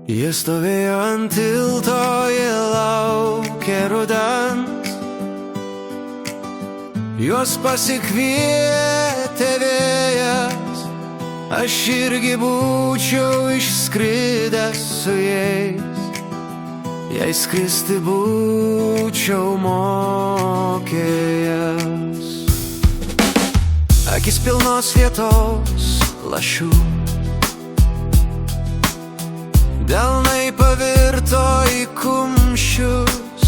Jie stovėjo ant tilto, jie laukė rudens, juos pasikvietė vėjas. Aš irgi būčiau išskridęs su jais, jei skristi būčiau mokėjęs. Akis pilnos vietos lašių, delnai pavirto į kumščius.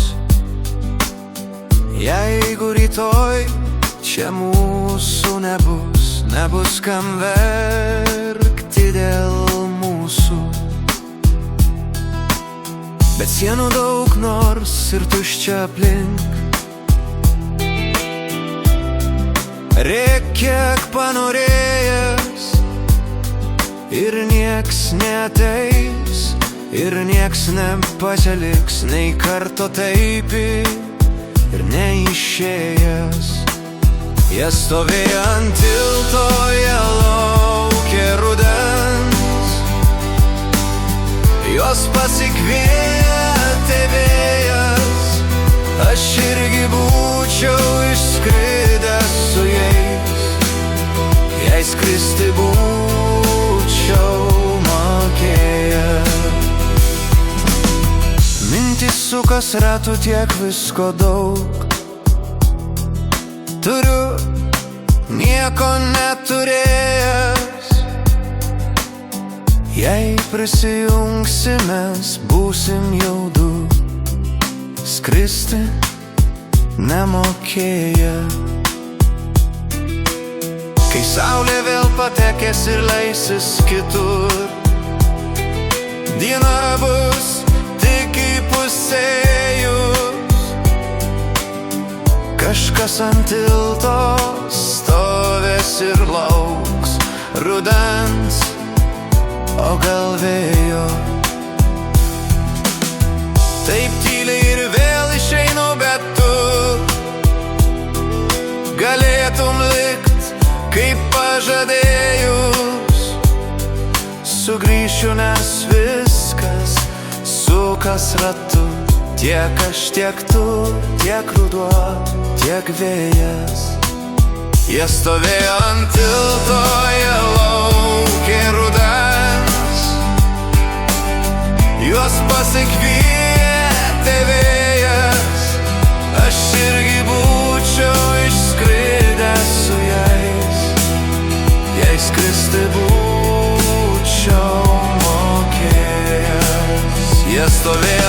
Jeigu rytoj čia mūsų nebus kam verkti dėl mūsų. Bet sienų daug nors ir tuščia aplink, rėk kiek panorėjęs, ir nieks neateis, ir nieks nepasiliks nei karto taip ir neišėjęs. Jie stovėjo ant tilto, jie laukė rudens, juos pasikvietė vėjas. Aš irgi būčiau išskridęs su jais, jei skristi būčiau mokėjęs. Mintys sukas ratų, tiek visko daug turiu, nieko neturėjęs. Jei prisijungsim, mes būsim jau du, skristi nemokėję. Kai saulė vėl patekės ir leisis kitur, diena bus tik įpusėjus. Kažkas ant tilto stovės ir lauks rudens, o gal vėjo. Taip tyliai ir vėl išeinu, bet tu galėtum likt, kaip pažadėjus. Sugrįšiu, nes viskas sukas ratu, tiek aš, tiek tu, tiek ruduo, tiek vėjas. Jie stovėjo ant tilto, jie laukė rudens, juos pasikvietė vėjas. Aš irgi būčiau išskridęs su jais, jei skristi būčiau mokėjęs. Jie stovėjo